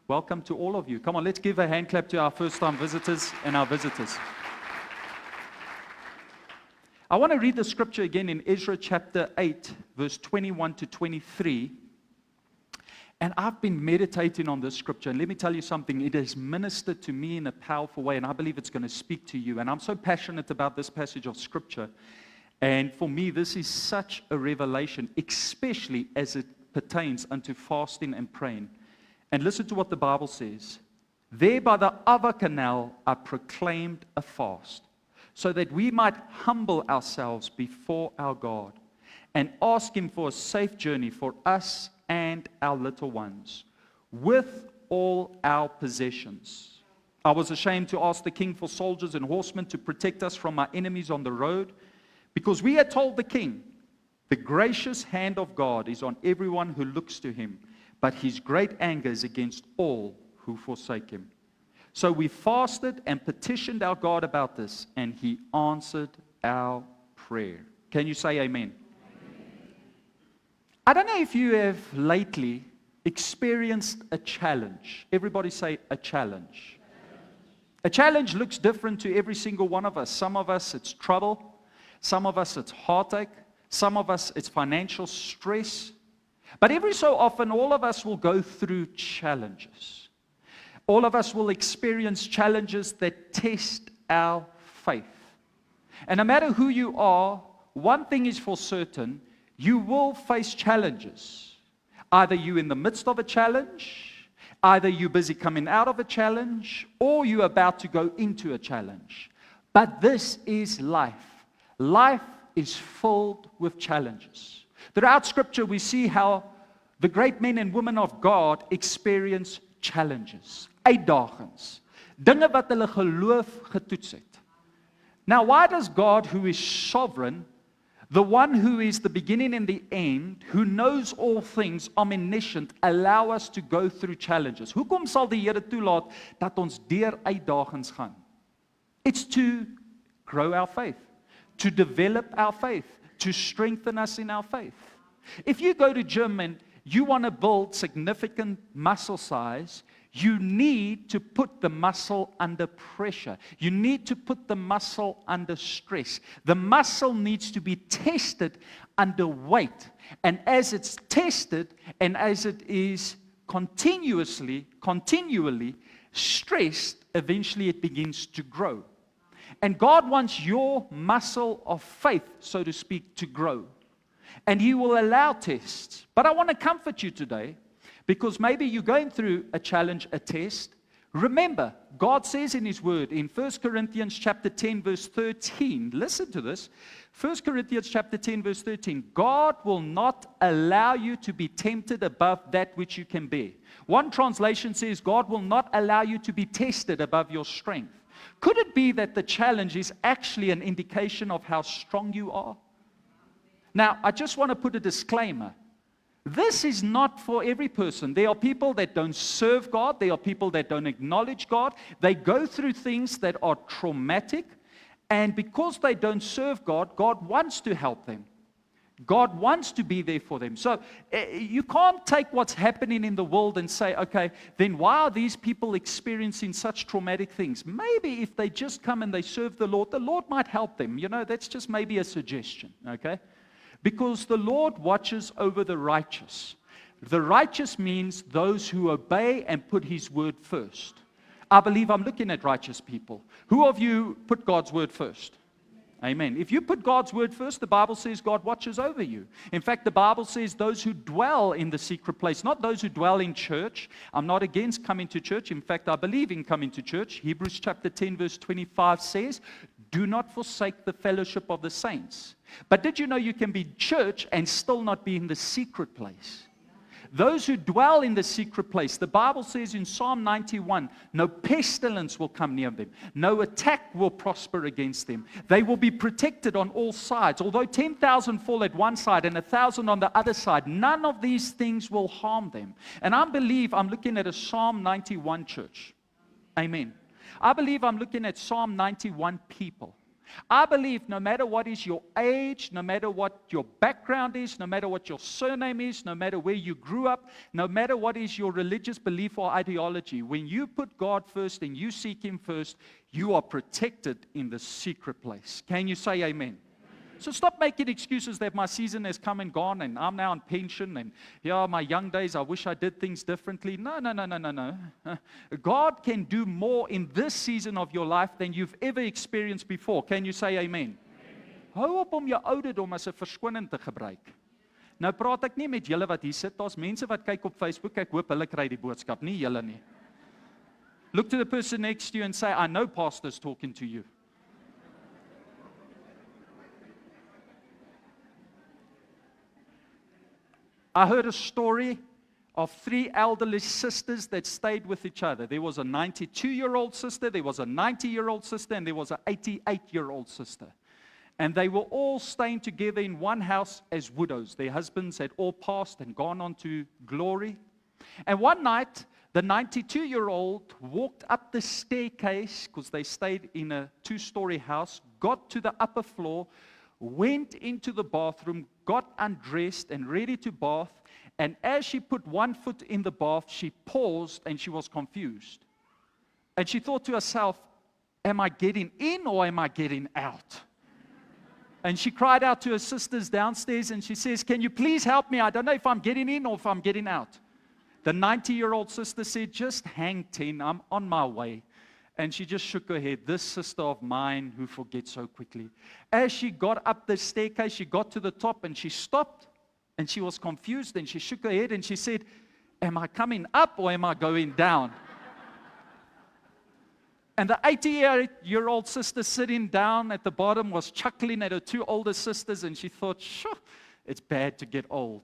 Welcome to all of you. Come on, let's give a hand clap to our first-time visitors and our visitors. I want to read the scripture again in Ezra chapter 8, verse 21 to 23. And I've been meditating on this scripture, and let me tell you something, it has ministered to me in a powerful way, and I believe it's going to speak to you. And I'm so passionate about this passage of scripture. And for me, this is such a revelation, especially as it pertains unto fasting and praying. And listen to what the Bible says. There by the Ava Canal I proclaimed a fast, so that we might humble ourselves before our God and ask Him for a safe journey for us and our little ones, with all our possessions. I was ashamed to ask the king for soldiers and horsemen to protect us from our enemies on the road, because we had told the king, the gracious hand of God is on everyone who looks to Him, but His great anger is against all who forsake Him. So we fasted and petitioned our God about this, and He answered our prayer. Can you say amen? I don't know if you have lately experienced a challenge. Everybody say a challenge. A challenge looks different to every single one of us. Some of us it's trouble. Some of us it's heartache. Some of us it's financial stress. But every so often all of us will go through challenges. All of us will experience challenges that test our faith. And no matter who you are, one thing is for certain, you will face challenges. Either you're in the midst of a challenge, either you're busy coming out of a challenge, or you're about to go into a challenge. But this is life. Life is filled with challenges. Throughout Scripture, we see how the great men and women of God experience challenges, uitdagings, dinge wat hulle geloof getoets het. Now, why does God, who is sovereign, the one who is the beginning and the end, who knows all things, omniscient, allow us to go through challenges? Hoekom sal die Here toelaat dat ons deur uitdagings gaan? It's to grow our faith, to develop our faith, to strengthen us in our faith. If you go to gym and you want to build significant muscle size, you need to put the muscle under pressure. You need to put the muscle under stress. The muscle needs to be tested under weight. And as it's tested and as it is continually stressed, eventually it begins to grow. And God wants your muscle of faith, so to speak, to grow. And He will allow tests. But I want to comfort you today, because maybe you're going through a challenge, a test. Remember, God says in His Word, in 1 Corinthians chapter 10, verse 13, listen to this, 1 Corinthians chapter 10, verse 13, God will not allow you to be tempted above that which you can bear. One translation says, God will not allow you to be tested above your strength. Could it be that the challenge is actually an indication of how strong you are? Now, I just want to put a disclaimer. This is not for every person. There are people that don't serve God. There are people that don't acknowledge God. They go through things that are traumatic. And because they don't serve God, God wants to help them. God wants to be there for them. So you can't take what's happening in the world and say, okay, then why are these people experiencing such traumatic things? Maybe if they just come and they serve the Lord might help them. You know, that's just maybe a suggestion, okay? Because the Lord watches over the righteous. The righteous means those who obey and put His word first. I believe I'm looking at righteous people. Who of you put God's word first? Amen. If you put God's word first, the Bible says God watches over you. In fact, the Bible says those who dwell in the secret place, not those who dwell in church. I'm not against coming to church. In fact, I believe in coming to church. Hebrews chapter 10, verse 25 says, do not forsake the fellowship of the saints. But did you know you can be church and still not be in the secret place? Those who dwell in the secret place, the Bible says in Psalm 91, no pestilence will come near them. No attack will prosper against them. They will be protected on all sides. Although 10,000 fall at one side and 1,000 on the other side, none of these things will harm them. And I believe I'm looking at a Psalm 91 church. Amen. I believe I'm looking at Psalm 91 people. I believe no matter what is your age, no matter what your background is, no matter what your surname is, no matter where you grew up, no matter what is your religious belief or ideology, when you put God first and you seek Him first, you are protected in the secret place. Can you say amen? So stop making excuses that my season has come and gone and I'm now on pension and yeah, my young days, I wish I did things differently. No. God can do more in this season of your life than you've ever experienced before. Can you say amen? Hou op om jou ouderdom as 'n verskoning te gebruik. Nou praat ek nie met julle wat hier sit. Daar's mense wat kyk op Facebook. Ek hoop hulle kry die boodskap, nie julle nie. Look to the person next to you and say, I know pastor's talking to you. I heard a story of 3 elderly sisters that stayed with each other. There was a 92-year-old sister, there was a 90-year-old sister, and there was an 88-year-old sister. And they were all staying together in one house as widows. Their husbands had all passed and gone on to glory. And one night, the 92-year-old walked up the staircase, because they stayed in a 2-story house, got to the upper floor, went into the bathroom, got undressed and ready to bath, and as she put one foot in the bath, she paused and she was confused. And she thought to herself, am I getting in or am I getting out? And she cried out to her sisters downstairs and she says, can you please help me? I don't know if I'm getting in or if I'm getting out. The 90-year-old sister said, just hang 10, I'm on my way. And she just shook her head. This sister of mine who forgets so quickly. As she got up the staircase, she got to the top and she stopped and she was confused and she shook her head and she said, am I coming up or am I going down? And the 88-year-old sister sitting down at the bottom was chuckling at her 2 older sisters and she thought, sure, it's bad to get old.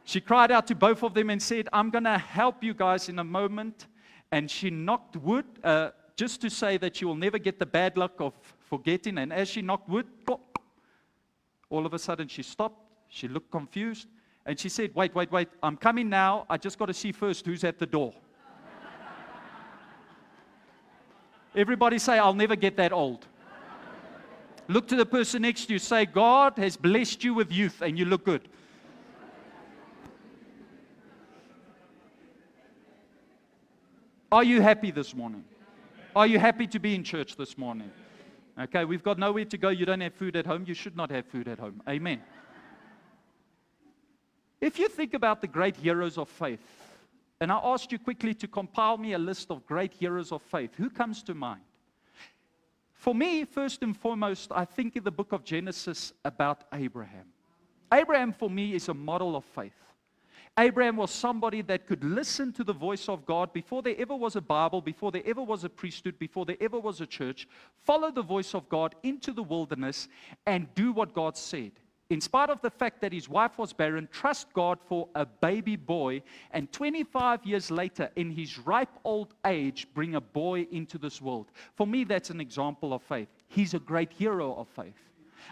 She cried out to both of them and said, I'm going to help you guys in a moment. And she knocked wood, just to say that she will never get the bad luck of forgetting. And as she knocked wood, all of a sudden she stopped. She looked confused. And she said, wait, I'm coming now. I just got to see first who's at the door. Everybody say, I'll never get that old. Look to the person next to you. Say, God has blessed you with youth and you look good. Are you happy this morning? Are you happy to be in church this morning? Okay, we've got nowhere to go. You don't have food at home. You should not have food at home. Amen. If you think about the great heroes of faith, and I asked you quickly to compile me a list of great heroes of faith, who comes to mind? For me, first and foremost, I think in the book of Genesis about Abraham. Abraham, for me, is a model of faith. Abraham was somebody that could listen to the voice of God before there ever was a Bible, before there ever was a priesthood, before there ever was a church, follow the voice of God into the wilderness and do what God said. In spite of the fact that his wife was barren, trust God for a baby boy, and 25 years later, in his ripe old age, bring a boy into this world. For me, that's an example of faith. He's a great hero of faith.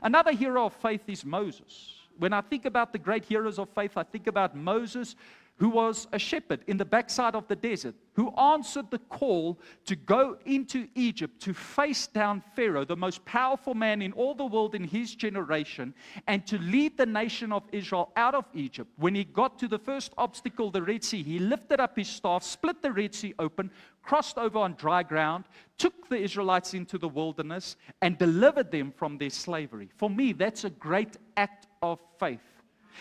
Another hero of faith is Moses. When I think about the great heroes of faith, I think about Moses, who was a shepherd in the backside of the desert, who answered the call to go into Egypt to face down Pharaoh, the most powerful man in all the world in his generation, and to lead the nation of Israel out of Egypt. When he got to the first obstacle, the Red Sea, he lifted up his staff, split the Red Sea open, crossed over on dry ground, took the Israelites into the wilderness, and delivered them from their slavery. For me, that's a great act of faith.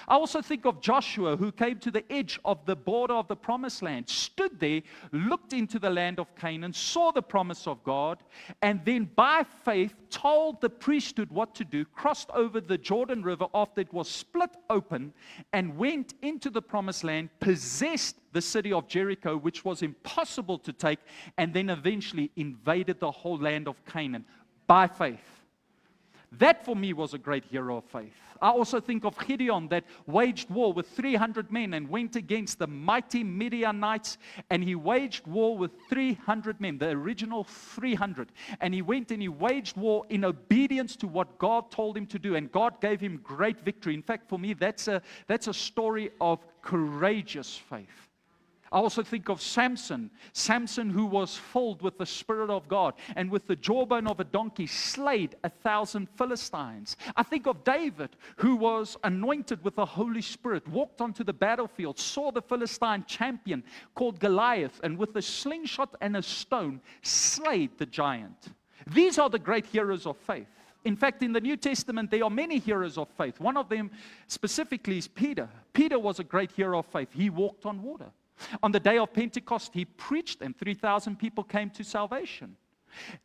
I also think of Joshua, who came to the edge of the border of the promised land, stood there, looked into the land of Canaan, saw the promise of God, and then by faith told the priesthood what to do, crossed over the Jordan River after it was split open, and went into the promised land, possessed the city of Jericho, which was impossible to take, and then eventually invaded the whole land of Canaan by faith. That for me was a great hero of faith. I also think of Gideon, that waged war with 300 men and went against the mighty Midianites, and he waged war with 300 men, the original 300. And he went and he waged war in obedience to what God told him to do, and God gave him great victory. In fact, for me, that's a story of courageous faith. I also think of Samson. Samson, who was filled with the Spirit of God and with the jawbone of a donkey, slayed 1,000 Philistines. I think of David, who was anointed with the Holy Spirit, walked onto the battlefield, saw the Philistine champion called Goliath, and with a slingshot and a stone, slayed the giant. These are the great heroes of faith. In fact, in the New Testament, there are many heroes of faith. One of them specifically is Peter. Peter was a great hero of faith. He walked on water. On the day of Pentecost, he preached, and 3,000 people came to salvation.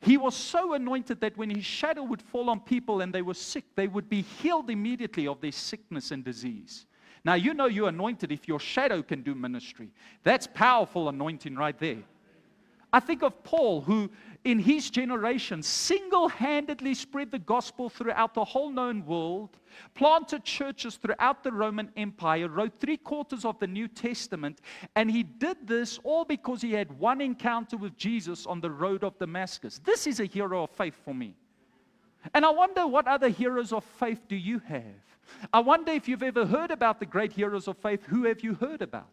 He was so anointed that when his shadow would fall on people and they were sick, they would be healed immediately of their sickness and disease. Now, you know you're anointed if your shadow can do ministry. That's powerful anointing right there. I think of Paul, who in his generation single-handedly spread the gospel throughout the whole known world, planted churches throughout the Roman Empire, wrote 3/4 of the New Testament, and he did this all because he had one encounter with Jesus on the road of Damascus. This is a hero of faith for me. And I wonder, what other heroes of faith do you have? I wonder if you've ever heard about the great heroes of faith. Who have you heard about?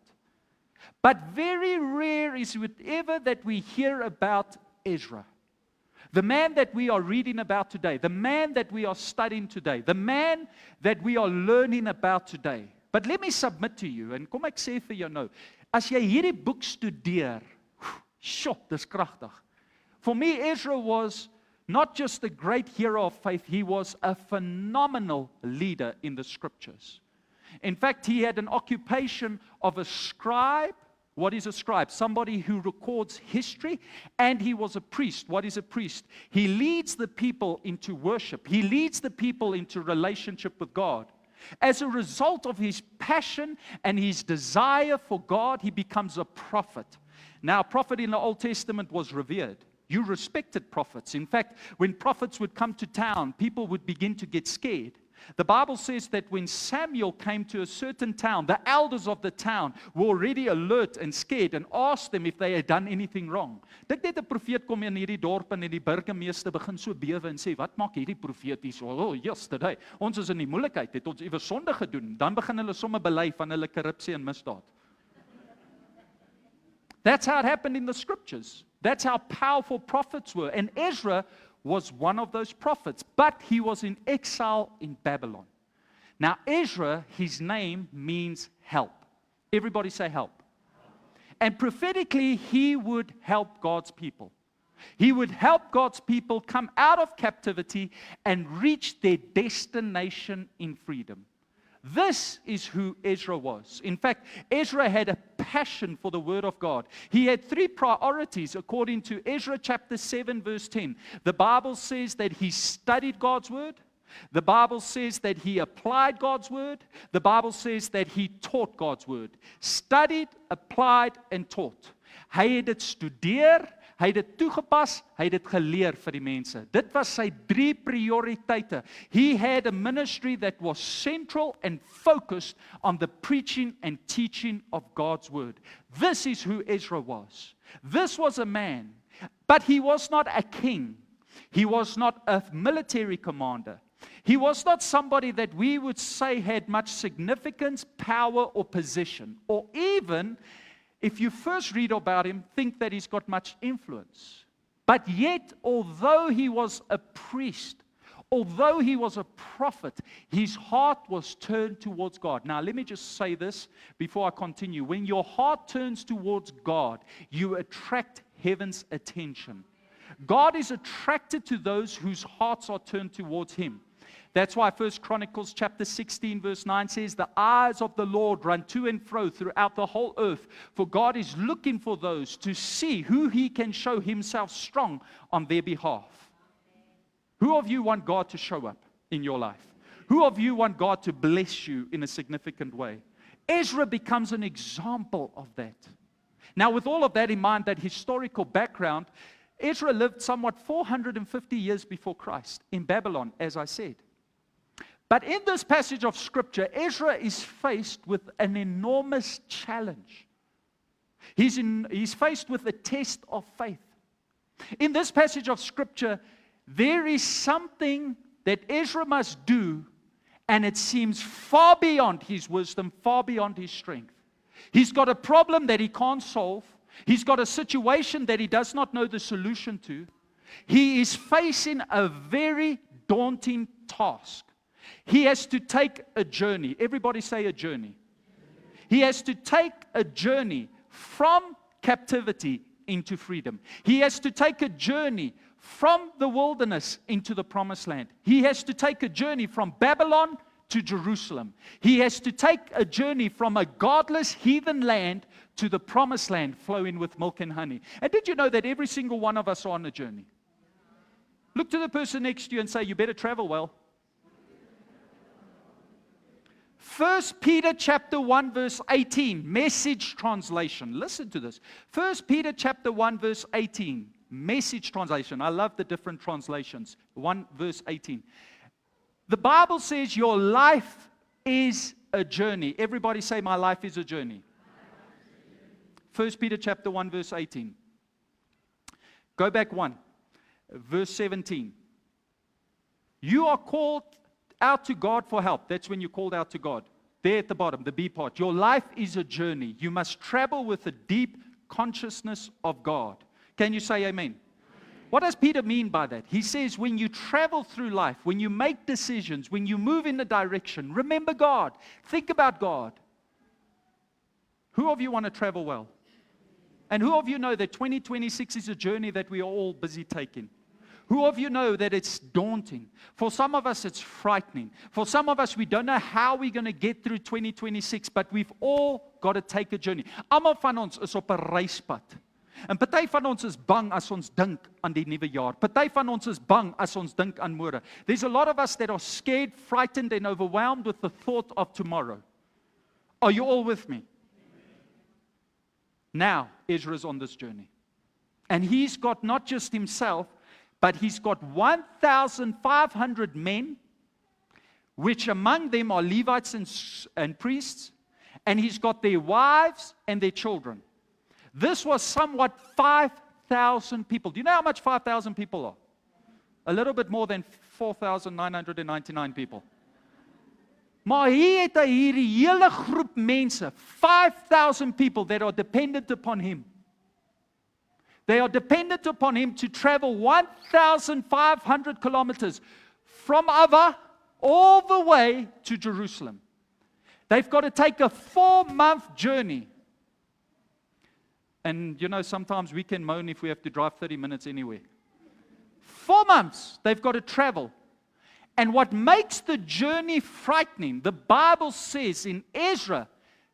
But very rare is it ever that we hear about Ezra, the man that we are reading about today, the man that we are studying today, the man that we are learning about today. But let me submit to you, en kom ek sê vir jou nou, as jy hierdie boek studeer, dis kragtig. For me, Ezra was not just a great hero of faith, he was a phenomenal leader in the scriptures. In fact, he had an occupation of a scribe. What is a scribe? Somebody who records history. And he was a priest. What is a priest? He leads the people into worship. He leads the people into relationship with God. As a result of his passion and his desire for God, he becomes a prophet. Now, a prophet in the Old Testament was revered. You respected prophets. In fact, when prophets would come to town, people would begin to get scared. The Bible says that when Samuel came to a certain town, the elders of the town were already alert and scared and asked them if they had done anything wrong. Dink net 'n profeet kom in hierdie dorp en die burgemeester begin so bewe en sê, wat maak hierdie profeet hier so? Oh, yesterday, ons is in die moeilikheid, het ons iewers sonde gedoen. Dan begin hulle sommer bely van hulle korrupsie en misdaad. That's how it happened in the scriptures. That's how powerful prophets were. And Ezra was one of those prophets, but he was in exile in Babylon. Now, Ezra, his name means help. Everybody say help. And prophetically, he would help God's people. He would help God's people come out of captivity and reach their destination in freedom. This is who Ezra was. In fact, Ezra had a passion for the Word of God. He had 3 priorities according to Ezra chapter 7 verse 10. The Bible says that he studied God's Word. The Bible says that he applied God's Word. The Bible says that he taught God's Word. Studied, applied, and taught. Hy het dit studeer, hy het dit toegepas, hy het dit geleer vir die mense. Dit was sy 3 prioriteite. He had a ministry that was central and focused on the preaching and teaching of God's Word. This is who Ezra was. This was a man, but he was not a king. He was not a military commander. He was not somebody that we would say had much significance, power, or position, or even, if you first read about him, think that he's got much influence. But yet, although he was a priest, although he was a prophet, his heart was turned towards God. Now, let me just say this before I continue. When your heart turns towards God, you attract heaven's attention. God is attracted to those whose hearts are turned towards him. That's why 1 Chronicles chapter 16 verse 9 says, the eyes of the Lord run to and fro throughout the whole earth, for God is looking for those to see who he can show himself strong on their behalf. Who of you want God to show up in your life? Who of you want God to bless you in a significant way? Ezra becomes an example of that. Now, with all of that in mind, that historical background, Ezra lived somewhat 450 years before Christ in Babylon, as I said. But in this passage of Scripture, Ezra is faced with an enormous challenge. He's faced with a test of faith. In this passage of Scripture, there is something that Ezra must do, and it seems far beyond his wisdom, far beyond his strength. He's got a problem that he can't solve. He's got a situation that he does not know the solution to. He is facing a very daunting task. He has to take a journey. Everybody say a journey. He has to take a journey from captivity into freedom. He has to take a journey from the wilderness into the promised land. He has to take a journey from Babylon to Jerusalem. He has to take a journey from a godless heathen land to the promised land flowing with milk and honey. And did you know that every single one of us are on a journey? Look to the person next to you and say, you better travel well. 1 Peter chapter 1 verse 18, Message translation. Listen to this. 1 Peter chapter 1 verse 18, Message translation. I love the different translations. 1 verse 18. The Bible says your life is a journey. Everybody say, my life is a journey. 1 Peter chapter 1 verse 18. Go back one. Verse 17. You are called out to God for help. That's when you're called out to God. There at the bottom, the B part. Your life is a journey. You must travel with a deep consciousness of God. Can you say amen? What does Peter mean by that? He says when you travel through life, when you make decisions, when you move in a direction, remember God. Think about God. Who of you want to travel well? And who of you know that 2026 is a journey that we are all busy taking? Who of you know that it's daunting? For some of us, it's frightening. For some of us, we don't know how we're going to get through 2026, but we've all got to take a journey. Almal van ons is op 'n reispad. En party van ons is bang as ons dink aan die nuwe jaar. Party van ons is bang as ons dink aan môre. There's a lot of us that are scared, frightened, and overwhelmed with the thought of tomorrow. Are you all with me? Now, Ezra's on this journey. And he's got not just himself, but he's got 1,500 men, which among them are Levites and priests, and he's got their wives and their children. This was somewhat 5,000 people. Do you know how much 5,000 people are? A little bit more than 4,999 people. Maar hier het hy hierdie hele groep mense, 5,000 people that are dependent upon him. They are dependent upon him to travel 1,500 kilometers from Ava all the way to Jerusalem. They've got to take a 4-month journey. And you know, sometimes we can moan if we have to drive 30 minutes anywhere. 4 months they've got to travel. And what makes the journey frightening, the Bible says in Ezra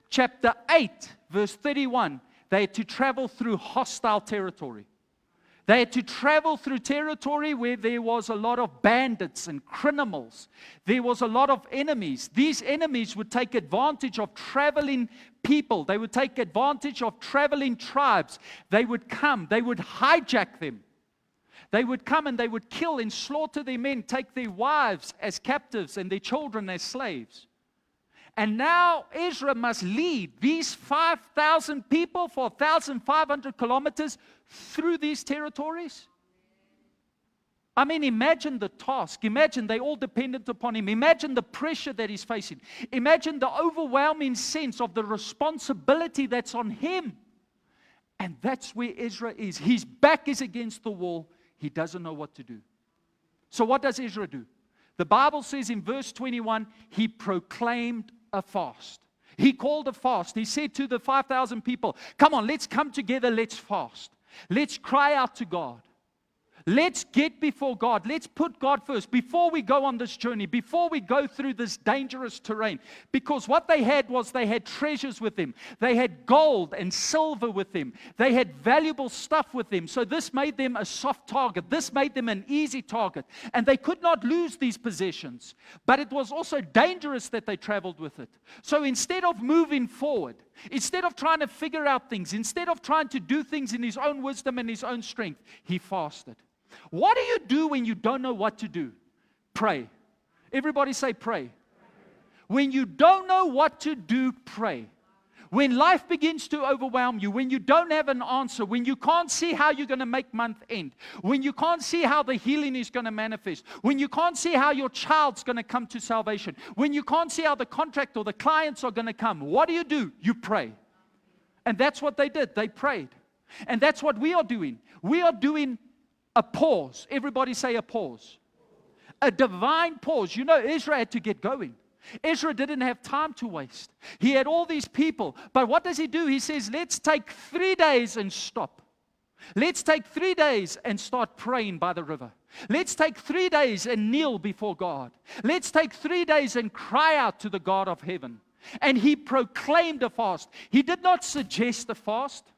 chapter 8, verse 31, they had to travel through hostile territory. They had to travel through territory where there was a lot of bandits and criminals. There was a lot of enemies. These enemies would take advantage of traveling people. They would take advantage of traveling tribes. They would come. They would hijack them. They would come and they would kill and slaughter their men, take their wives as captives and their children as slaves. And now Ezra must lead these 5,000 people for 1,500 kilometers through these territories. I mean, imagine the task. Imagine they all dependent upon him. Imagine the pressure that he's facing. Imagine the overwhelming sense of the responsibility that's on him. And that's where Ezra is. His back is against the wall. He doesn't know what to do. So what does Ezra do? The Bible says in verse 21, he proclaimed a fast. He called a fast. He said to the 5,000 people, come on, let's come together, let's fast. Let's cry out to God. Let's get before God. Let's put God first before we go on this journey, before we go through this dangerous terrain. Because what they had was they had treasures with them. They had gold and silver with them. They had valuable stuff with them. So this made them a soft target. This made them an easy target. And they could not lose these possessions. But it was also dangerous that they traveled with it. So instead of moving forward, instead of trying to figure out things, instead of trying to do things in his own wisdom and his own strength, he fasted. What do you do when you don't know what to do? Pray. Everybody say pray. When you don't know what to do, pray. When life begins to overwhelm you, when you don't have an answer, when you can't see how you're going to make month end, when you can't see how the healing is going to manifest, when you can't see how your child's going to come to salvation, when you can't see how the contract or the clients are going to come, what do? You pray. And that's what they did. They prayed. And that's what we are doing. We are doing a pause. Everybody say a pause. A divine pause. You know, Ezra had to get going. Ezra didn't have time to waste. He had all these people. But what does he do? He says, let's take 3 days and stop. Let's take 3 days and start praying by the river. Let's take 3 days and kneel before God. Let's take 3 days and cry out to the God of heaven. And he proclaimed a fast. He did not suggest a fast.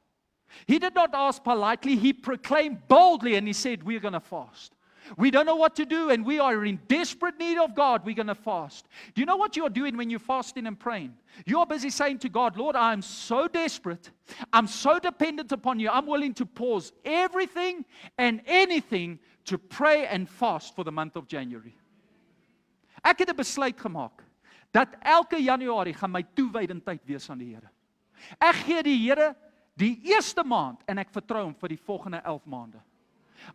He did not ask politely. He proclaimed boldly and he said, we're going to fast. We don't know what to do and we are in desperate need of God. We're going to fast. Do you know what you're doing when you're fasting and praying? You're busy saying to God, Lord, I'm so desperate. I'm so dependent upon you. I'm willing to pause everything and anything to pray and fast for the month of January. Ek het 'n besluit gemaak dat elke Januarie gaan my toewydendheid wees aan die Here. Ek gee die Here die eerste maand en ek vertrou hom vir die volgende 11 maande.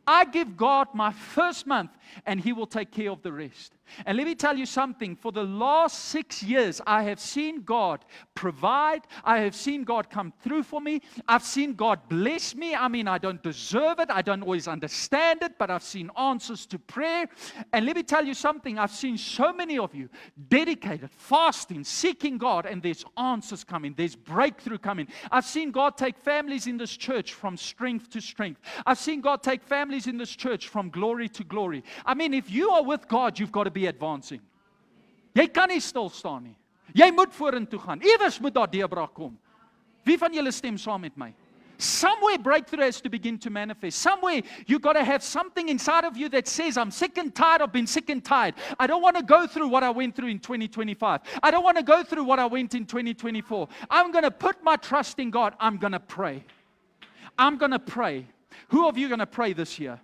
I give God my first month and He will take care of the rest. And let me tell you something. For the last 6 years, I have seen God provide. I have seen God come through for me. I've seen God bless me. I mean, I don't deserve it. I don't always understand it, but I've seen answers to prayer. And let me tell you something. I've seen so many of you dedicated, fasting, seeking God, and there's answers coming. There's breakthrough coming. I've seen God take families in this church from strength to strength. I've seen God take families in this church from glory to glory. I mean, if you are with God, you've got to be advancing. Jy kan nie stil staan nie. Jy moet vorentoe gaan. Iewers moet daar deurbraak kom. Wie van julle stem saam met my? Somewhere breakthrough has to begin to manifest. Somewhere you got to have something inside of you that says, I'm sick and tired of being sick and tired. I don't want to go through what I went through in 2025. I don't want to go through what I went in 2024. I'm going to put my trust in God. I'm going to pray. I'm going to pray. Who of you are going to pray this year?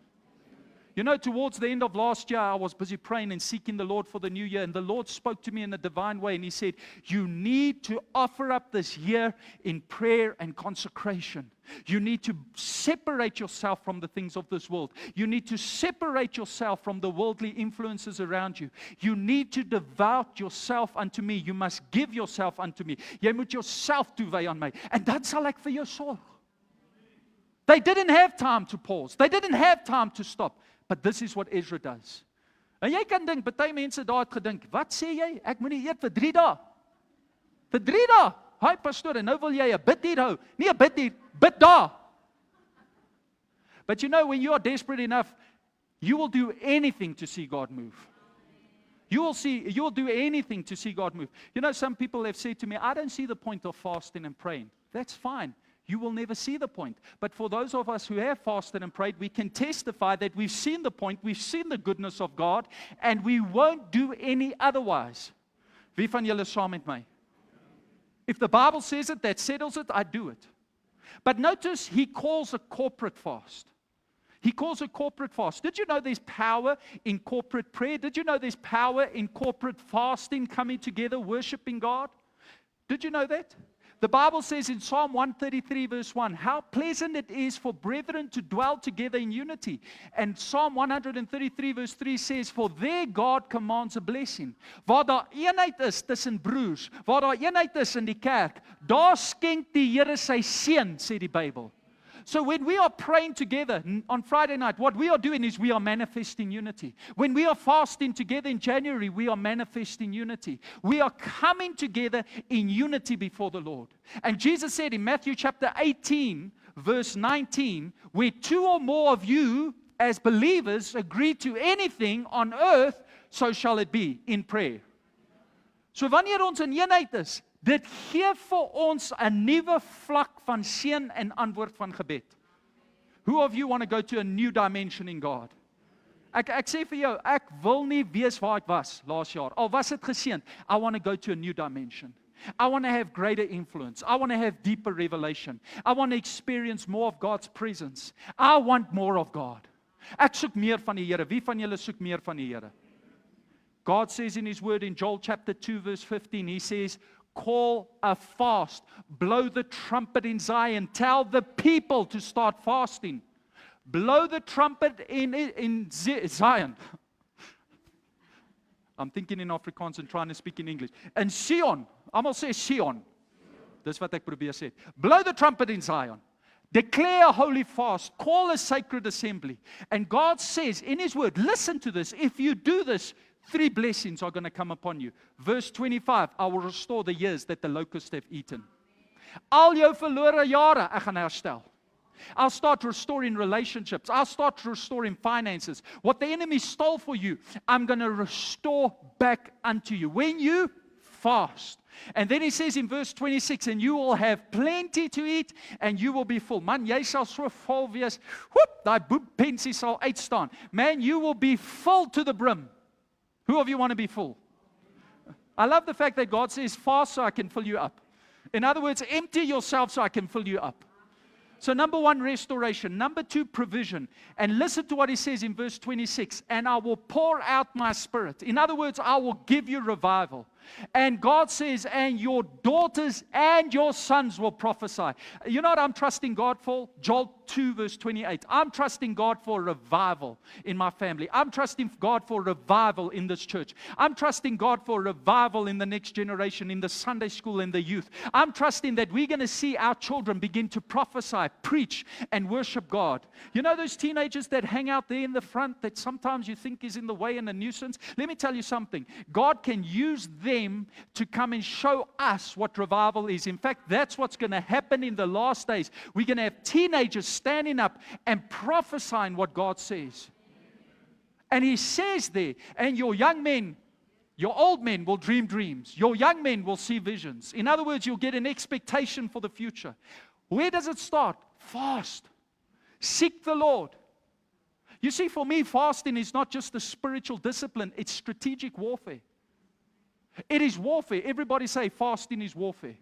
You know, towards the end of last year, I was busy praying and seeking the Lord for the new year. And the Lord spoke to me in a divine way. And He said, you need to offer up this year in prayer and consecration. You need to separate yourself from the things of this world. You need to separate yourself from the worldly influences around you. You need to devote yourself unto me. You must give yourself unto me. Jy moet jouself toewy aan my. En dan sal ek vir jou sorg. They didn't have time to pause. They didn't have time to stop. But this is what Ezra does. En jy kan dink, baie mense daar het gedink, wat sê jy? Ek moet nie eet vir 3 dae. Vir 3 dae. Haai pastoor, en nou wil jy 'n biddier hou. Nie 'n biddier, bid daar. But you know, when you are desperate enough, you will do anything to see God move. You will do anything to see God move. You know, some people have said to me, I don't see the point of fasting and praying. That's fine. You will never see the point. But for those of us who have fasted and prayed, we can testify that we've seen the point, we've seen the goodness of God, and we won't do any otherwise. Wie van julle saam met my? If the Bible says it, that settles it, I do it. But notice He calls a corporate fast. He calls a corporate fast. Did you know there's power in corporate prayer? Did you know there's power in corporate fasting, coming together, worshiping God? Did you know that? The Bible says in Psalm 133 verse 1, how pleasant it is for brethren to dwell together in unity. And Psalm 133 verse 3 says, for there God commands a blessing. Waar daar eenheid is tussen broers, waar daar eenheid is in die kerk, daar skenk die Here sy seën, sê die Bybel. So when we are praying together on Friday night, what we are doing is we are manifesting unity. When we are fasting together in January, we are manifesting unity. We are coming together in unity before the Lord. And Jesus said in Matthew chapter 18, verse 19, where 2 or more of you as believers agree to anything on earth, so shall it be in prayer. So wanneer ons in eenheid is, dit gee vir ons 'n nuwe vlak van seën en antwoord van gebed. Who of you want to go to a new dimension in God? Ek sê vir jou, ek wil nie wees waar ek was laas jaar. Al was dit geseënd, I want to go to a new dimension. I want to have greater influence. I want to have deeper revelation. I want to experience more of God's presence. I want more of God. Ek soek meer van die Here. Wie van julle soek meer van die Here? God says in His word in Joel chapter 2 verse 15, He says, call a fast, blow the trumpet in Zion, tell the people to start fasting. Blow the trumpet in Zion. I'm thinking in Afrikaans and trying to speak in English. And Sion, almal sê Sion. Dis wat ek probeer sê. Blow the trumpet in Zion. Declare a holy fast. Call a sacred assembly. And God says in His word, listen to this. If you do this, 3 blessings are going to come upon you. Verse 25, I will restore the years that the locusts have eaten. Al jou verlore jare, ek gaan herstel. I'll start restoring relationships. I'll start restoring finances. What the enemy stole for you, I'm going to restore back unto you. When you fast. And then he says in verse 26, and you will have plenty to eat, and you will be full. Man, jy sal so vol wees. Whoop, daai boekpensie sal uitstaan. Man, you will be full to the brim. Who of you want to be full? I love the fact that God says, fast so I can fill you up. In other words, empty yourself so I can fill you up. So number 1, restoration. Number 2, provision. And listen to what he says in verse 26. And I will pour out my spirit. In other words, I will give you revival. And God says, and your daughters and your sons will prophesy. You know what I'm trusting God for? Joel 2 verse 28. I'm trusting God for revival in my family. I'm trusting God for revival in this church. I'm trusting God for revival in the next generation, in the Sunday school, in the youth. I'm trusting that we're going to see our children begin to prophesy, preach, and worship God. You know those teenagers that hang out there in the front that sometimes you think is in the way and a nuisance? Let me tell you something. God can use them to come and show us what revival is. In fact, that's what's going to happen in the last days. We're going to have teenagers standing up and prophesying what God says. And He says there, and your young men, your old men will dream dreams. Your young men will see visions. In other words, you'll get an expectation for the future. Where does it start? Fast. Seek the Lord. You see, for me, fasting is not just a spiritual discipline, it's strategic warfare. It is warfare. Everybody say fasting is warfare.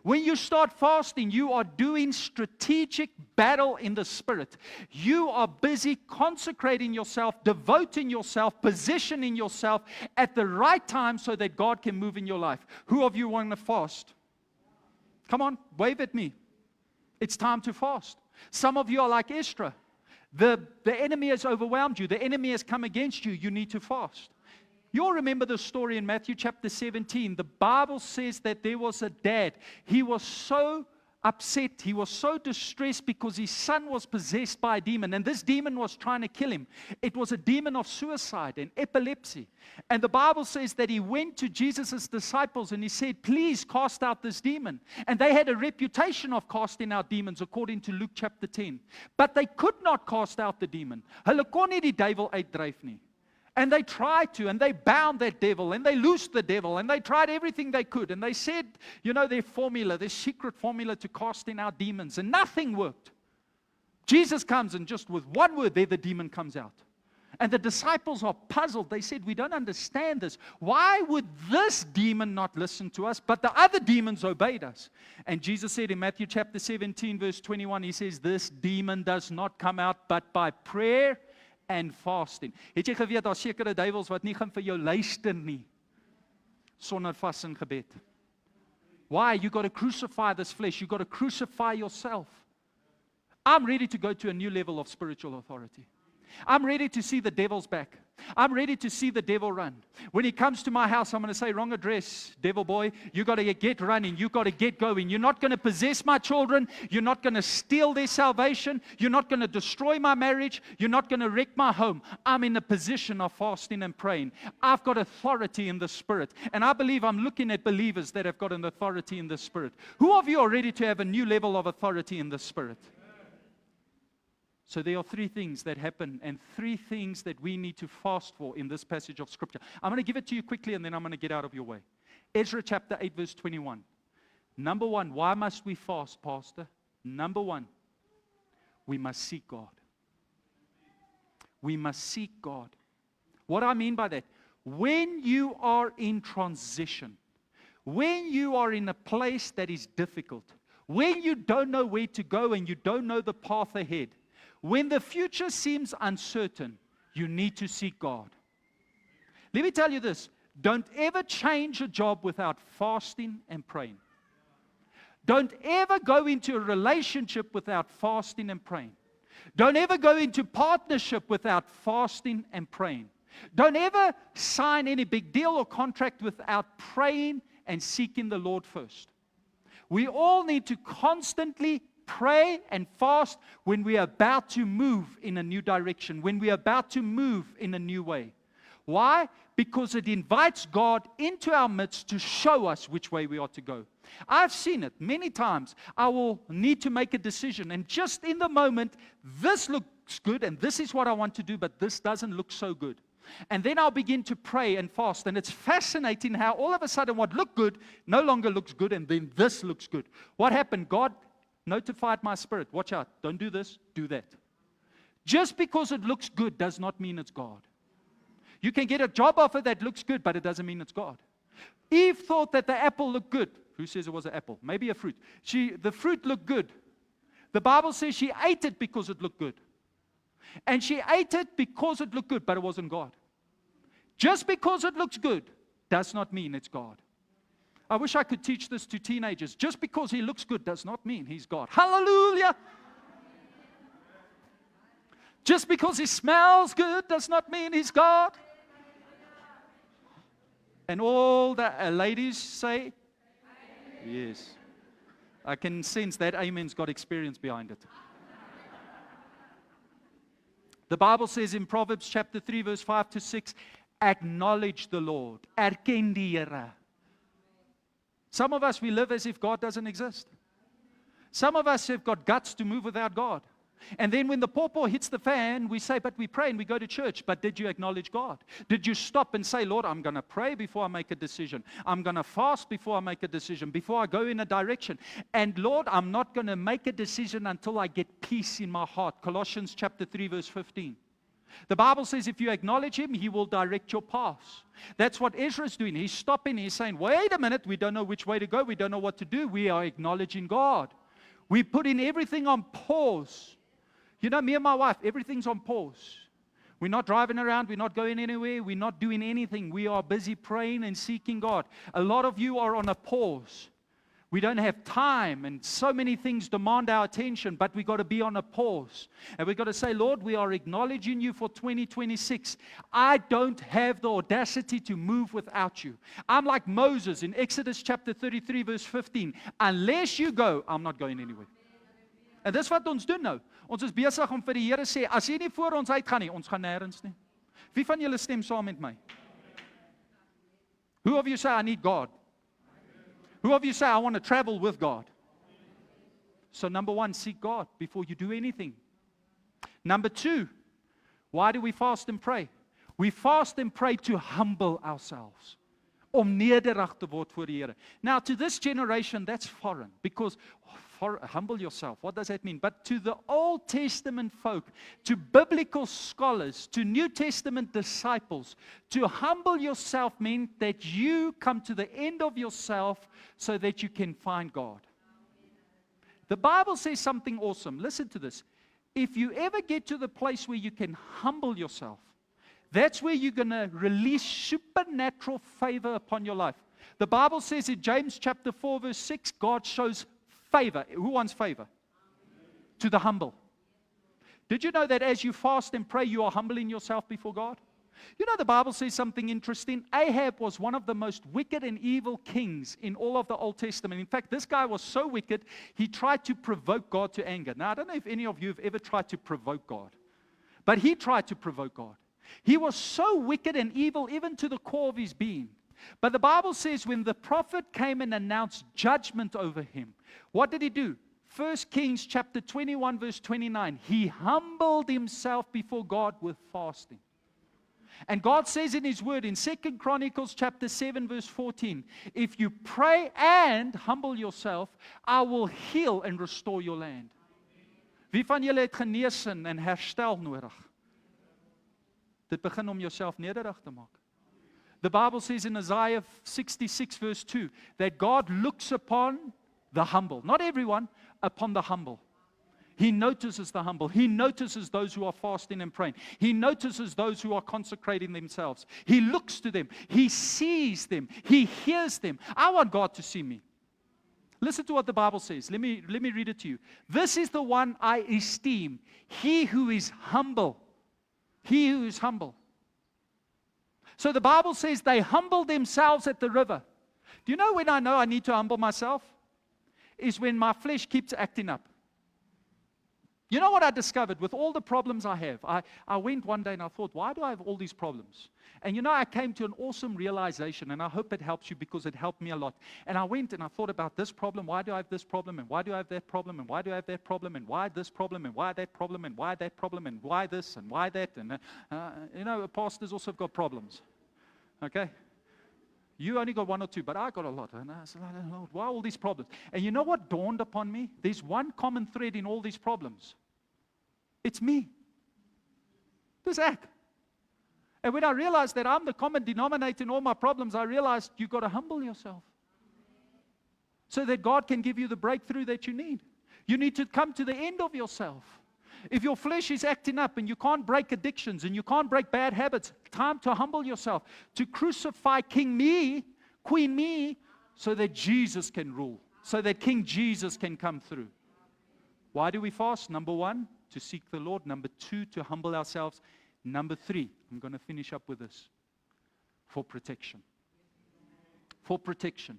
When you start fasting, you are doing strategic battle in the spirit. You are busy consecrating yourself, devoting yourself, positioning yourself at the right time so that God can move in your life. Who of you want to fast? Come on, wave at me. It's time to fast. Some of you are like Esther. The enemy has overwhelmed you. The enemy has come against you. You need to fast. You all remember the story in Matthew chapter 17. The Bible says that there was a dad. He was so upset. He was so distressed because his son was possessed by a demon. And this demon was trying to kill him. It was a demon of suicide and epilepsy. And the Bible says that he went to Jesus' disciples and he said, please cast out this demon. And they had a reputation of casting out demons according to Luke chapter 10. But they could not cast out the demon. Hulle kon nie die duiwel uitdryf nie. And they tried to, and they bound that devil, and they loosed the devil, and they tried everything they could. And they said, you know, their formula, their secret formula to casting out demons, and nothing worked. Jesus comes, and just with one word there, the demon comes out. And the disciples are puzzled. They said, we don't understand this. Why would this demon not listen to us, but the other demons obeyed us? And Jesus said in Matthew chapter 17, verse 21, He says, this demon does not come out but by prayer and fasting. Het jy geweet daar sekere duiwels wat nie gaan vir jou luister nie sonder vas en gebed? Why? You got to crucify this flesh. You got to crucify yourself. I'm ready to go to a new level of spiritual authority. I'm ready to see the devil's back. I'm ready to see the devil run. When he comes to my house, I'm going to say, wrong address, devil boy. You got to get running. You got to get going. You're not going to possess my children. You're not going to steal their salvation. You're not going to destroy my marriage. You're not going to wreck my home. I'm in a position of fasting and praying. I've got authority in the Spirit. And I believe I'm looking at believers that have got an authority in the Spirit. Who of you are ready to have a new level of authority in the Spirit? So there are 3 things that happen and 3 things that we need to fast for in this passage of Scripture. I'm going to give it to you quickly and then I'm going to get out of your way. Ezra chapter 8 verse 21. Number 1, why must we fast, Pastor? Number 1, we must seek God. We must seek God. What do I mean by that? When you are in transition, when you are in a place that is difficult, when you don't know where to go and you don't know the path ahead, when the future seems uncertain, you need to seek God. Let me tell you this. Don't ever change a job without fasting and praying. Don't ever go into a relationship without fasting and praying. Don't ever go into partnership without fasting and praying. Don't ever sign any big deal or contract without praying and seeking the Lord first. We all need to constantly pray and fast when we are about to move in a new direction, when we are about to move in a new way. Why? Because it invites God into our midst to show us which way we are to go. I've seen it many times. I will need to make a decision, and just in the moment, this looks good, and this is what I want to do, but this doesn't look so good. And then I'll begin to pray and fast, and it's fascinating how all of a sudden what looked good no longer looks good, and then this looks good. What happened? God notified my spirit, watch out, don't do this, do that. Just because it looks good does not mean it's God. You can get a job offer that looks good, but it doesn't mean it's God. Eve thought that the apple looked good. Who says it was an apple? Maybe a fruit. The fruit looked good. The Bible says she ate it because it looked good. And she ate it because it looked good, but it wasn't God. Just because it looks good does not mean it's God. I wish I could teach this to teenagers. Just because he looks good does not mean he's God. Hallelujah! Just because he smells good does not mean he's God. And all the ladies say, yes. I can sense that amen's got experience behind it. The Bible says in Proverbs chapter 3, verse 5 to 6, acknowledge the Lord. Erken die Here. Some of us, we live as if God doesn't exist. Some of us have got guts to move without God. And then when the pawpaw hits the fan, we say, but we pray and we go to church. But did you acknowledge God? Did you stop and say, Lord, I'm going to pray before I make a decision. I'm going to fast before I make a decision, before I go in a direction. And Lord, I'm not going to make a decision until I get peace in my heart. Colossians chapter 3, verse 15. The Bible says if you acknowledge Him, He will direct your paths. That's what Ezra's doing. He's stopping. He's saying, wait a minute, we don't know which way to go. We don't know what to do. We are acknowledging God. We put in everything on pause. You know, me and my wife, everything's on pause. We're not driving around. We're not going anywhere. We're not doing anything. We are busy praying and seeking God. A lot of you are on a pause. We don't have time, and so many things demand our attention, but we've got to be on a pause. And we've got to say, Lord, we are acknowledging you for 2026. I don't have the audacity to move without you. I'm like Moses in Exodus chapter 33, verse 15. Unless you go, I'm not going anywhere. En dis wat ons doen nou. Ons is besig om vir die Here sê, as jy nie voor ons uitgaan nie, ons gaan nêrens nie. Wie van julle stem saam met my? Who of you say, I need God? Who of you say, I want to travel with God? So number one, seek God before you do anything. Number two, why do we fast and pray? We fast and pray to humble ourselves. Om nederig te word voor die Here. Now, to this generation, that's foreign. Because, humble yourself, what does that mean? But to the Old Testament folk, to biblical scholars, to New Testament disciples, to humble yourself meant that you come to the end of yourself so that you can find God. The Bible says something awesome. Listen to this. If you ever get to the place where you can humble yourself, that's where you're going to release supernatural favor upon your life. The Bible says in James chapter 4, verse 6, God shows favor. Who wants favor? To the humble. Did you know that as you fast and pray, you are humbling yourself before God? You know, the Bible says something interesting. Ahab was one of the most wicked and evil kings in all of the Old Testament. In fact, this guy was so wicked, he tried to provoke God to anger. Now, I don't know if any of you have ever tried to provoke God, but he tried to provoke God. He was so wicked and evil, even to the core of his being. But the Bible says when the prophet came and announced judgment over him, what did he do? 1 Kings chapter 21, verse 29. He humbled himself before God with fasting. And God says in His Word in 2 Chronicles chapter 7, verse 14, if you pray and humble yourself, I will heal and restore your land. Wie van julle het genesing en herstel nodig? Dit begin om jouself nederig te maak. The Bible says in Isaiah 66 verse 2 that God looks upon the humble. Not everyone, upon the humble. He notices the humble. He notices those who are fasting and praying. He notices those who are consecrating themselves. He looks to them. He sees them. He hears them. I want God to see me. Listen to what the Bible says. Let me read it to you. This is the one I esteem. He who is humble. He who is humble. So the Bible says they humbled themselves at the river. Do you know when I know I need to humble myself? is when my flesh keeps acting up. You know what I discovered with all the problems I have? I went one day and I thought, why do I have all these problems? And you know, I came to an awesome realization, and I hope it helps you because it helped me a lot. And I went and I thought about this problem. Why do I have this problem? And why do I have that problem? And why do I have that problem? And why this problem? And why that problem? And why that problem? And why this? And why that? And, you know, pastors also have got problems. Okay? You only got one or two, but I got a lot. And I said, Lord, why all these problems? And you know what dawned upon me? There's one common thread in all these problems. It's me. It's Zach. And when I realized that I'm the common denominator in all my problems, I realized you've got to humble yourself so that God can give you the breakthrough that you need. You need to come to the end of yourself. If your flesh is acting up and you can't break addictions and you can't break bad habits, time to humble yourself, to crucify King me, Queen me, so that Jesus can rule, so that King Jesus can come through. Why do we fast? Number one, to seek the Lord. Number two, to humble ourselves. Number three, I'm going to finish up with this, for protection. For protection.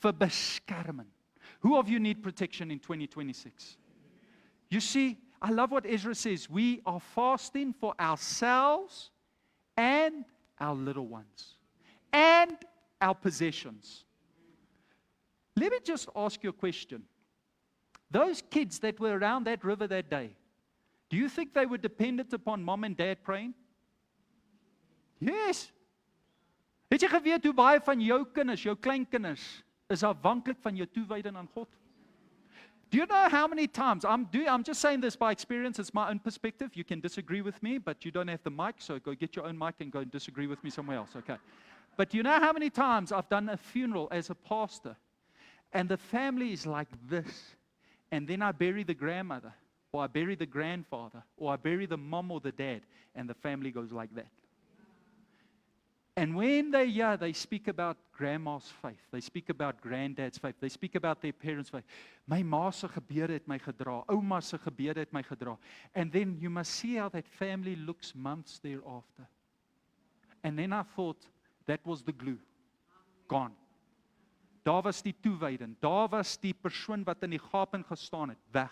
For beskerming. Who of you need protection in 2026? You see, I love what Ezra says. We are fasting for ourselves and our little ones and our possessions. Let me just ask you a question. Those kids that were around that river that day, do you think they were dependent upon mom and dad praying? Yes. Het jy geweet hoe baie van jou kinders, jou kleinkinders, is afhanklik van jou toewyding aan God? Do you know how many times, I'm just saying this by experience, it's my own perspective. You can disagree with me, but you don't have the mic, so go get your own mic and go and disagree with me somewhere else, okay? But do you know how many times I've done a funeral as a pastor, and the family is like this, and then I bury the grandmother, or I bury the grandfather, or I bury the mom or the dad, and the family goes like that. And when they speak about grandma's faith, they speak about granddad's faith, they speak about their parents' faith. My ma se gebede het my gedra, ouma se gebede het my gedra. And then you must see how that family looks months thereafter. And then I thought, that was the glue. Gone. Daar was die toewyding, daar was die persoon wat in die gaping gestaan het, weg.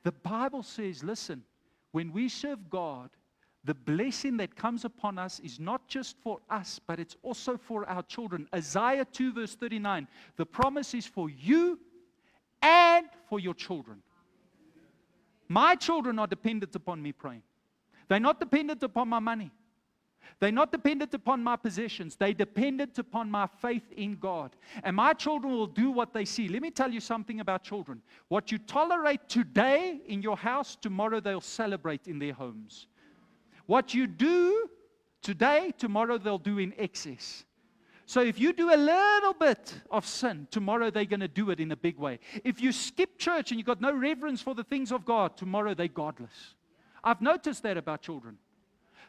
The Bible says, listen, when we serve God, the blessing that comes upon us is not just for us, but it's also for our children. Isaiah 2 verse 39, the promise is for you and for your children. My children are dependent upon me praying. They're not dependent upon my money. They're not dependent upon my possessions. They're dependent upon my faith in God. And my children will do what they see. Let me tell you something about children. What you tolerate today in your house, tomorrow they'll celebrate in their homes. What you do today, tomorrow they'll do in excess. So if you do a little bit of sin, tomorrow they're going to do it in a big way. If you skip church and you've got no reverence for the things of God, tomorrow they're godless. I've noticed that about children.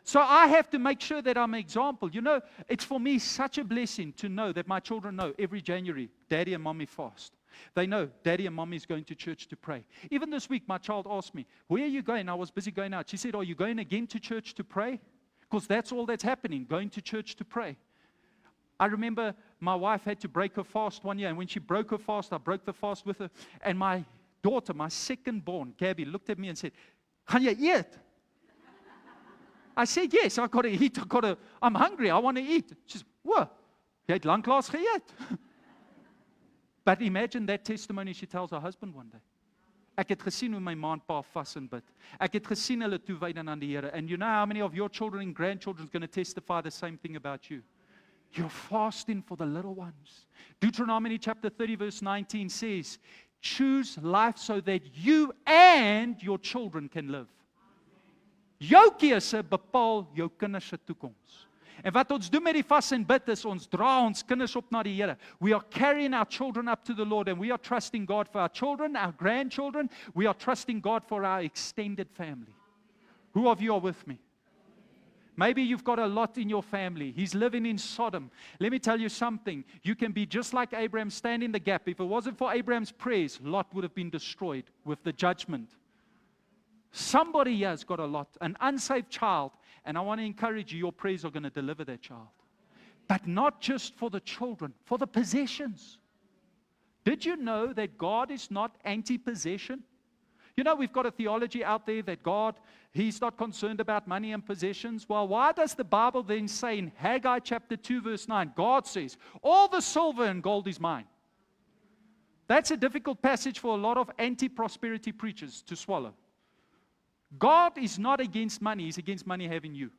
So I have to make sure that I'm an example. You know, it's for me such a blessing to know that my children know every January, Daddy and Mommy fast. They know Daddy and Mommy is going to church to pray. Even this week, my child asked me, where are you going? I was busy going out. She said, are you going again to church to pray? Because that's all that's happening, going to church to pray. I remember my wife had to break her fast one year, and when she broke her fast, I broke the fast with her. And my daughter, my second born, Gabby, looked at me and said, gaan jy eet? I said, yes, I've got to eat. I'm hungry. I want to eat. She said, whoa, jy het lanklaas geëet. But imagine that testimony she tells her husband one day. Ek het gesien hoe my ma en pa vas en bid. Ek het gesien hulle toewyding aan die Here. And you know how many of your children and grandchildren is going to testify the same thing about you? You're fasting for the little ones. Deuteronomy chapter 30 verse 19 says, choose life so that you and your children can live. Jou keuse bepaal jou kinders se toekoms. En wat ons doen met die vas en bid is ons dra ons kinders op na die Here. We are carrying our children up to the Lord, and we are trusting God for our children, our grandchildren. We are trusting God for our extended family. Who of you are with me? Maybe you've got a lot in your family. He's living in Sodom. Let me tell you something. You can be just like Abraham, stand in the gap. If it wasn't for Abraham's prayers, Lot would have been destroyed with the judgment. Somebody here has got a lot, an unsaved child, and I want to encourage you, your prayers are going to deliver that child. But not just for the children, for the possessions. Did you know that God is not anti-possession? You know, we've got a theology out there that God, He's not concerned about money and possessions. Well, why does the Bible then say in Haggai chapter 2, verse 9, God says, all the silver and gold is mine? That's a difficult passage for a lot of anti-prosperity preachers to swallow. God is not against money. He's against money having you.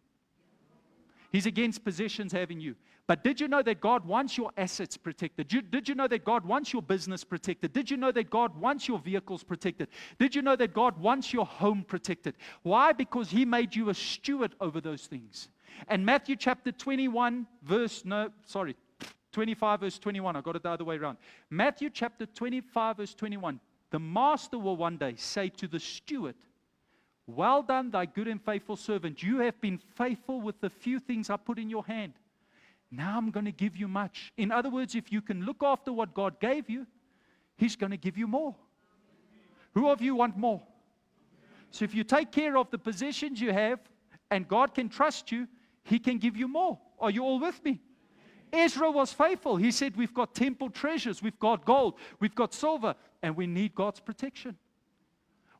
He's against possessions having you. But did you know that God wants your assets protected? Did you know that God wants your business protected? Did you know that God wants your vehicles protected? Did you know that God wants your home protected? Why? Because He made you a steward over those things. And Matthew chapter 25 verse 21. I got it the other way around. Matthew chapter 25 verse 21. The master will one day say to the steward, well done, thy good and faithful servant. You have been faithful with the few things I put in your hand. Now I'm going to give you much. In other words, if you can look after what God gave you, He's going to give you more. Who of you want more? So if you take care of the possessions you have and God can trust you, He can give you more. Are you all with me? Ezra was faithful. He said, we've got temple treasures, we've got gold, we've got silver, and we need God's protection.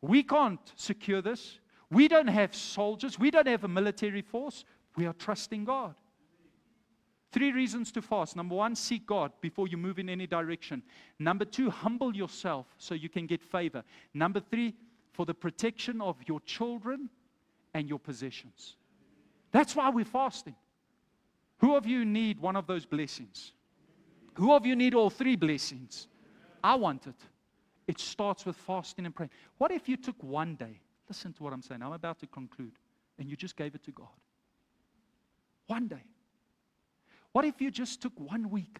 We can't secure this. We don't have soldiers. We don't have a military force. We are trusting God. 3 reasons to fast. Number 1, seek God before you move in any direction. Number 2, humble yourself so you can get favor. Number 3, for the protection of your children and your possessions. That's why we're fasting. Who of you need one of those blessings? Who of you need all 3 blessings? I want it. It starts with fasting and praying. What if you took one day? Listen to what I'm saying. I'm about to conclude. And you just gave it to God. One day. What if you just took 1 week?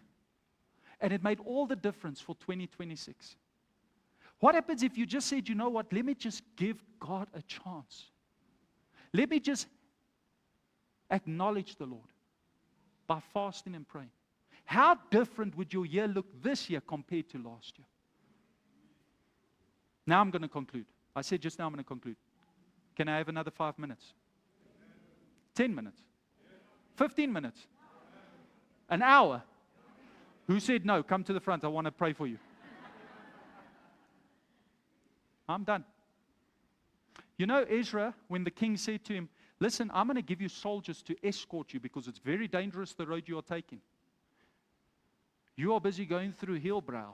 And it made all the difference for 2026. What happens if you just said, you know what? Let me just give God a chance. Let me just acknowledge the Lord by fasting and praying. How different would your year look this year compared to last year? Now I'm going to conclude. I said just now I'm going to conclude. Can I have another 5 minutes? 10 minutes? 15 minutes? An hour? Who said no? Come to the front. I want to pray for you. I'm done. You know, Ezra, when the king said to him, listen, I'm going to give you soldiers to escort you because it's very dangerous the road you are taking. You are busy going through Hillbrow.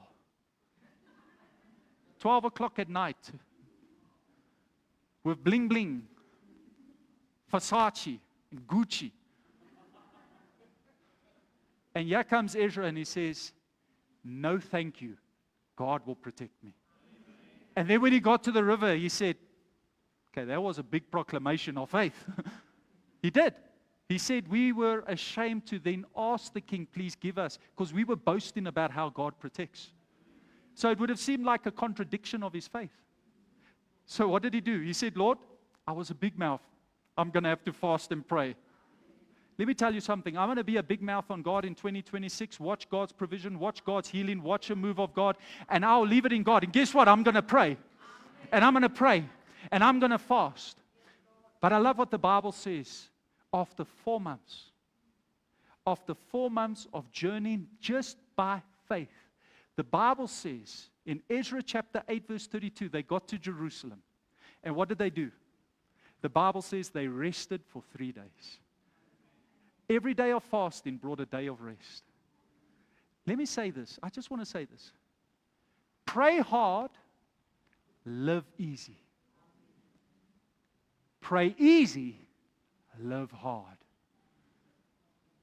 12 o'clock at night with bling bling, Versace, and Gucci. And here comes Ezra and he says, no thank you, God will protect me. And then when he got to the river, he said, okay, that was a big proclamation of faith. He did. He said, we were ashamed to then ask the king, please give us, because we were boasting about how God protects. So it would have seemed like a contradiction of his faith. So what did he do? He said, Lord, I was a big mouth. I'm going to have to fast and pray. Let me tell you something. I'm going to be a big mouth on God in 2026. Watch God's provision. Watch God's healing. Watch a move of God. And I'll leave it in God. And guess what? I'm going to pray. And I'm going to pray. And I'm going to fast. But I love what the Bible says. After 4 months of journeying just by faith, the Bible says in Ezra chapter 8 verse 32, they got to Jerusalem. And what did they do? The Bible says they rested for 3 days. Every day of fasting brought a day of rest. Let me say this. I just want to say this. Pray hard, live easy. Pray easy, live hard.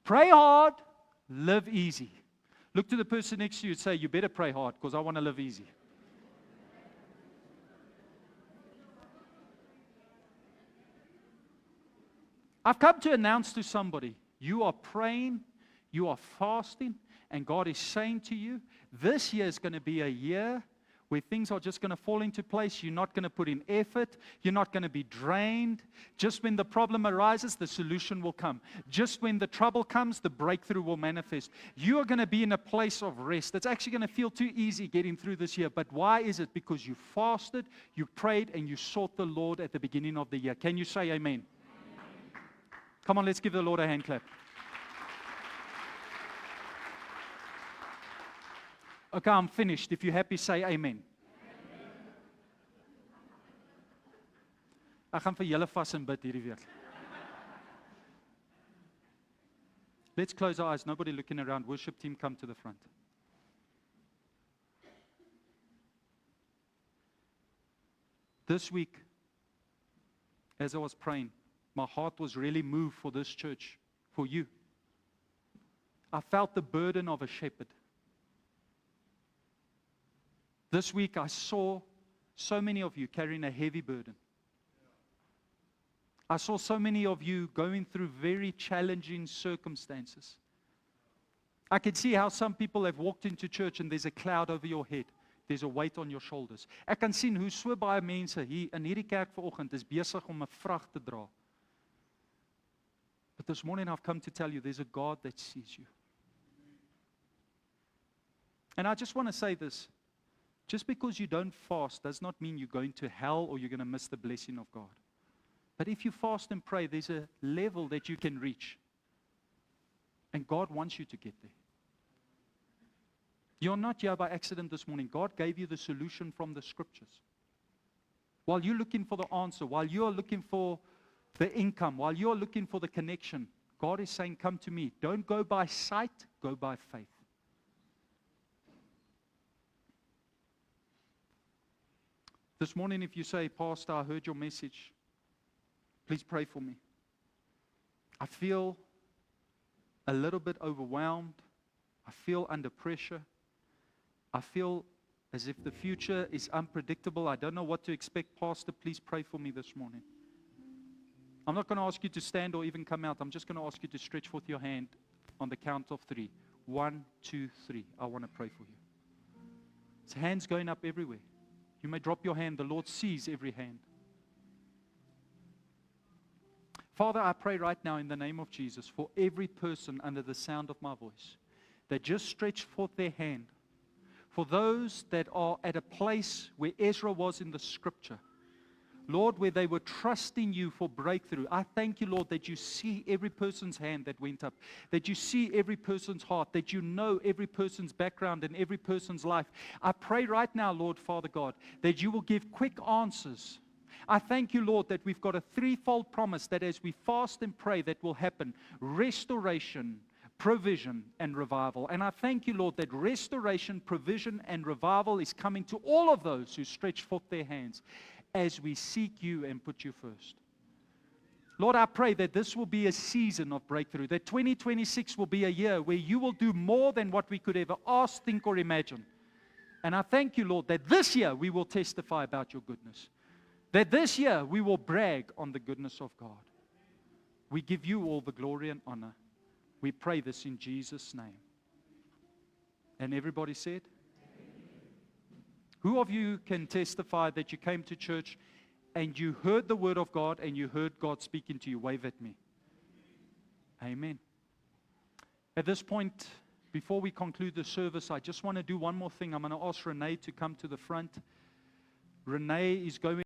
Pray hard, live easy. Look to the person next to you and say, you better pray hard because I want to live easy. I've come to announce to somebody, you are praying, you are fasting, and God is saying to you, this year is going to be a year where things are just going to fall into place. You're not going to put in effort. You're not going to be drained. Just when the problem arises, the solution will come. Just when the trouble comes, the breakthrough will manifest. You are going to be in a place of rest. It's actually going to feel too easy getting through this year. But why is it? Because you fasted, you prayed, and you sought the Lord at the beginning of the year. Can you say amen? Come on, let's give the Lord a hand clap. Okay, I'm finished. If you're happy, say amen. Ek gaan vir julle vas en bid hierdie week. Let's close our eyes. Nobody looking around. Worship team, come to the front. This week, as I was praying, my heart was really moved for this church, for you. I felt the burden of a shepherd. This week, I saw so many of you carrying a heavy burden. I saw so many of you going through very challenging circumstances. I can see how some people have walked into church and there's a cloud over your head. There's a weight on your shoulders. Ek kan sien hoe so baie mense hier in hierdie kerk vanoggend is besig om 'n vrag te dra. But this morning I've come to tell you there's a God that sees you. And I just want to say this. Just because you don't fast does not mean you're going to hell or you're going to miss the blessing of God. But if you fast and pray, there's a level that you can reach. And God wants you to get there. You're not here by accident this morning. God gave you the solution from the scriptures. While you're looking for the answer, while you're looking for the income, while you're looking for the connection, God is saying, come to me. Don't go by sight, go by faith. This morning, if you say, Pastor, I heard your message, please pray for me. I feel a little bit overwhelmed. I feel under pressure. I feel as if the future is unpredictable. I don't know what to expect. Pastor, please pray for me this morning. I'm not going to ask you to stand or even come out. I'm just going to ask you to stretch forth your hand on the count of 3. 1, 2, 3. I want to pray for you. It's hands going up everywhere. You may drop your hand. The Lord sees every hand. Father, I pray right now in the name of Jesus for every person under the sound of my voice that just stretch forth their hand. For those that are at a place where Ezra was in the scripture, Lord, where they were trusting you for breakthrough, I thank you, Lord, that you see every person's hand that went up, that you see every person's heart, that you know every person's background and every person's life. I pray right now, Lord, Father God, that you will give quick answers. I thank you, Lord, that we've got a threefold promise that as we fast and pray, that will happen. Restoration, provision, and revival. And I thank you, Lord, that restoration, provision, and revival is coming to all of those who stretch forth their hands as we seek you and put you first. Lord, I pray that this will be a season of breakthrough, that 2026 will be a year where you will do more than what we could ever ask, think, or imagine. And I thank you, Lord, that this year we will testify about your goodness. That this year we will brag on the goodness of God. We give you all the glory and honor. We pray this in Jesus' name. And everybody said? Who of you can testify that you came to church and you heard the word of God and you heard God speaking to you? Wave at me. Amen. At this point, before we conclude the service, I just want to do one more thing. I'm going to ask Renee to come to the front. Renee is going